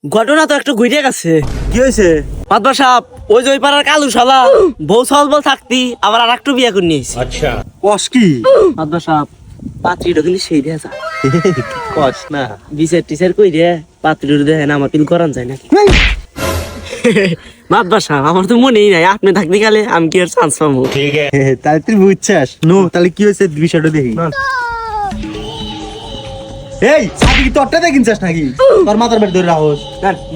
ঘটনা তো একটু ঘুরে গেছে। কি হয়েছে? মাতবার সাহেব, ওই যে ওই পাড়ার কালু শালা বউ সহজ বল থাকতি আবার আর একটু বিয়ে করে নিয়েছি। আচ্ছা, কস কি? মাতবার সাহেব, পাত্রীটা কিন্তু সেই দেয়া যা কস না। বিচার টিচার কই রে পাত্রীর দেখে না আমার পিল করান যায় নাকি? মাতবার সাহেব, আমার তো মনেই নাই আপনি থাকতে গেলে আমি কি আর চান্স পাবো। ঠিক আছে, তাহলে তুই বুঝছিস নো? তাহলে কি হয়েছে বিষয়টা দেখি। এই সাথে কি তোরটা দেখিনছিস নাকি? তোর মাথার বের ধরে রাখোস।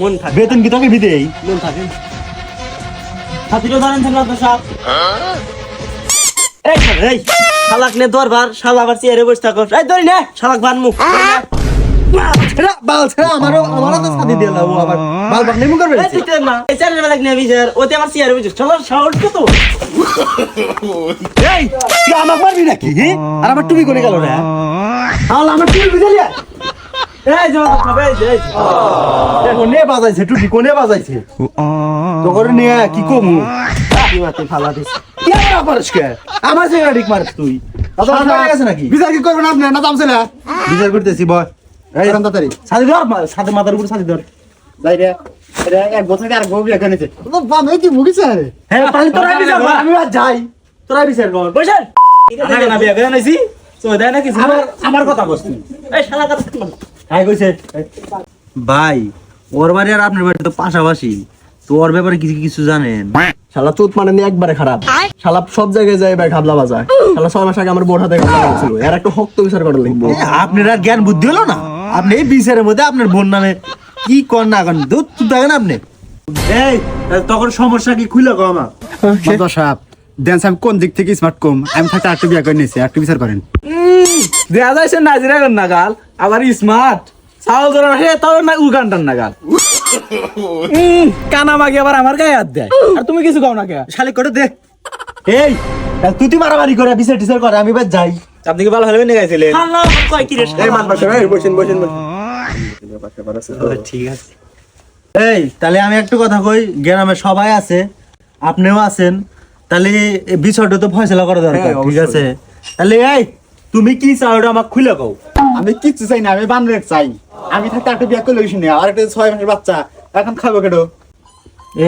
মন থাকে, বেতন কি তোকে বিদেই? মন থাকে। পাত্রীও ধরেন মাতবার সাহেব। এই শালাক নে দরবার, শালা আবার চেয়ারে বসে থাকো। এই ধরি না শালাক বান মুখ। ছেড়া বাল ছেড়া, আমারও তো সাথে দিয়ে লাও আবার বাল বাল নেমু করবে। এই দিতে না, এই চেয়ারে বেলাক নে বিচার, ওতে আমার চেয়ারে বসে শালা সাহস কত। এই তুই আমাকে মারবি নাকি? আর আমার টুপি করে গেল রে। আল আমার টুপি বুঝলি? এই যে সবে এই যে কোনে বাজাইছে টুপি, কোনে বাজাইছে? তো করে নিয়ে কি কমু? কি মাতে ফালা দিস। কি আর পারছ কে? আমার জায়গা ঠিক মারছ তুই। আচ্ছা ঠিক আছে নাকি? বিচার কি করবেন আপনি না দাম ছেলে? বিচার করতেছি বয়। এই এরকম তাড়াতাড়ি সাথে ধর, সাথে মাথার উপর সাথে ধর। যাই রে এটা এক বছর আর গো বিয়ে করেছে তো বাম এই কি মুগিছে আরে হ্যাঁ তাহলে তোরা বিচার কর, আমি আর যাই। তোরা বিচার কর। বসেন। আগে না বিয়ে করে নাইছি। তো দেয় না কিছু। আমার কথা বলছি এই শালা কথা বল। তাই কইছে। ভাই ওর বাড়ি আর আপনার বাড়ি তো পাশাপাশি, তো ওর ব্যাপারে কিছু কিছু জানেন? শালা চোট মানে নিয়ে একবারে খারাপ শালা সব জায়গায় যায় ভাই ঘাবলা বাজায় শালা 6 মাস আগে আমার বোর হাতে ঘাবলা ছিল এর একটা হক্ত বিচার করা লাগবে আপনার আর জ্ঞান বুদ্ধি হলো না? আপনি এই বিচারের মধ্যে আপনার বোন নামে কি কর না করেন দুধ দেখেন আপনি। এই তখন সমস্যা কি খুলে কো আমার? মাদা সাহেব দেন সাহেব কোন দিক থেকে স্মার্ট কম আমি থাকতে আটটা বিয়ে করে নিয়েছি আটটা বিচার করেন দেখা যাচ্ছে নাজিরা গান নাগাল আবার স্মার্ট চাউল ধরা হে তাও না উগান্ডার নাগাল কানা মাগি আবার আমার গায়ে হাত দেয় আর তুমি কিছু কও না কে শালি করে দেখ। এই তুই মারামারি করে বিচার টিচার করে, আমি বাদ যাই। আপনি কি ভালো হলে নিয়ে গেছিলেন শালা কয় কি রে? এই মাদবা সাহেব এই বসেন বসেন ঠিক আছে। এই তাহলে আমি একটা কথা কই, গ্রামে সবাই আছে, আপনিও আছেন, তাহলে এই বিষয়টা তো ফয়সালা করা দরকার। হ্যাঁ, ঠিক আছে, তাহলে এই তুমি কি চাও ওটা আমাকে খুলে কও। আমি কিচ্ছু চাই না আমি বানরেট চাই আমি থাকতে আটটা বিয়ে করে লইছি না আর একটা 6 মাসের বাচ্চা এখন খাবো কেডো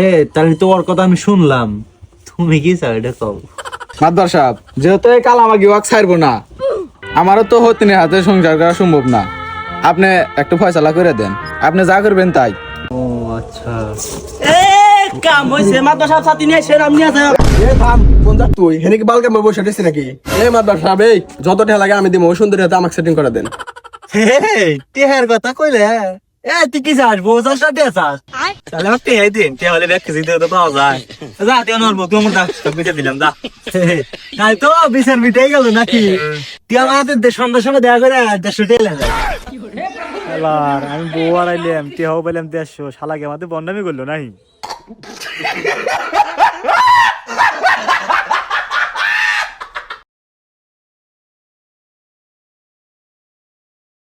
এ তাহলে তো ওর কথা আমি শুনলাম, তুমি কি চাও এটা কও। মাদবার সাহেব যেহেতু এই কালা মাগি ওয়াক ছাড়বো না আমারও তো হতিনি হাতে সংসার করা সম্ভব না, আপনি একটু ফয়সালা করে দেন, আপনি যা করবেন তাই। ও আচ্ছা, এ কাম হইছে মাতবার সাহেব সাথী নিয়ে সেরাম নিয়ে যায়। এ থাম কোন যা তুই হেনে কি বালকে মে বসে দিছিস নাকি এ মাদবা সাহেব এই যত টাকা লাগে আমি দিমু সুন্দর হাতে আমাকে সেটিং করে দেন টেহার কথা কইলে তুই কি চাস? বউ চাস না টেহা চাস? তাহলে আমার টেহাই দিন, টেহা হলে ব্যাগ খেতে তো পাওয়া যায়। যা টেহা নড়বো, তোমার বিচার দিলাম যা। তাই তো বিচার মিটাই গেল নাকি? তুই আমাদের সন্ধ্যার সময় দেখা করে 150 টেহা লাগে। আমি বউ আর আইলাম টেহাও পেলাম 150, শালাকে আমাদের বন্ডামি করলো নাই।